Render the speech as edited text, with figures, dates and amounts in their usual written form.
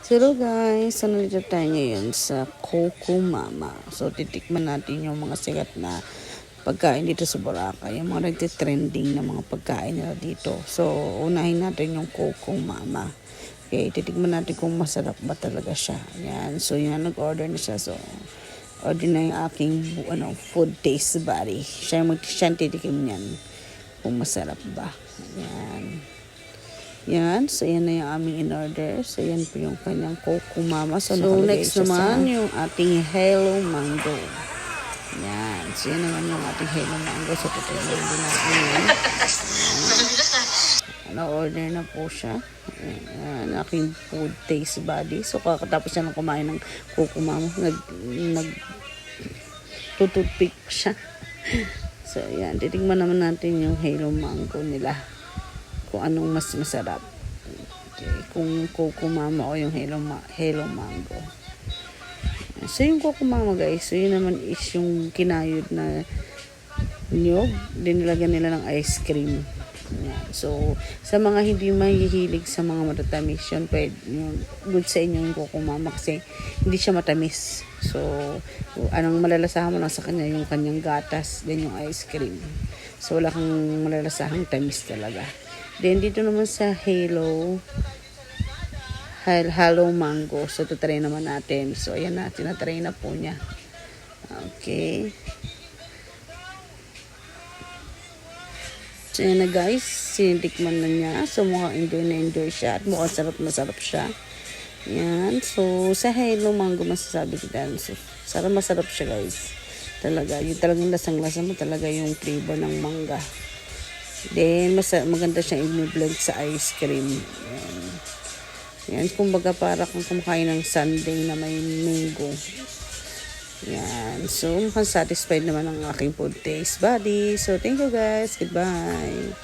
Hello guys, so nandito tayo ngayon sa Coco Mama. So titikman natin yung mga sikat na pagkain dito sa Boracay, yung mga nagtitrending na mga pagkain nila dito. So unahin natin yung Coco Mama. Okay, titikman natin kung masarap ba talaga siya. Yan, so yan, nag-order na siya. So order na yung aking food taste buddy. Siya yung titikim niyan kung masarap ba. Yan. Yan, so yan na yung aming in-order. So yan po yung kanyang Coco Mama. So next naman yung ating Hello Mango. Yan, so yan naman yung ating Hello Mango. So tutuloy din natin yan. Na-order na po siya. Yan, aking food taste buddy. So kakatapos siya ng kumain ng Coco Mama, tututpick pa siya. So yan, titigman naman natin yung Hello Mango nila, kung anong mas masarap. Okay, kung Coco Mama o yung Hello Mango. So yung Coco Mama guys, so yun naman is yung kinayod na niyog, dinilagyan nila ng ice cream. Yan. So sa mga hindi mahihilig sa mga matatamis, yun pwede, yun, good sa inyo yung Coco Mama kasi hindi siya matamis. So anong malalasahan mo lang sa kanya, yung kanyang gatas, then yung ice cream. So wala kang malalasahang tamis talaga. Then, dito naman sa Hello Mango. So, tutry naman natin. So, ayan na. Tinatry na po niya. Okay. So, ayan na guys. Sinitikman na niya. So, mukhang enjoy siya. At mukhang sarap na sarap siya. Yan. So, sa Hello Mango, masasabi ko dyan. So, masarap siya guys. Talaga. Yung talagang lasang-lasa mo talaga yung flavor ng mangga. Then, maganda siyang i-blend sa ice cream. Yan. Yan. Kumbaga para kung kumakain ng sundae na may mango. Yan. So, mukhang satisfied naman ang aking food taste buddy. So, thank you guys. Goodbye.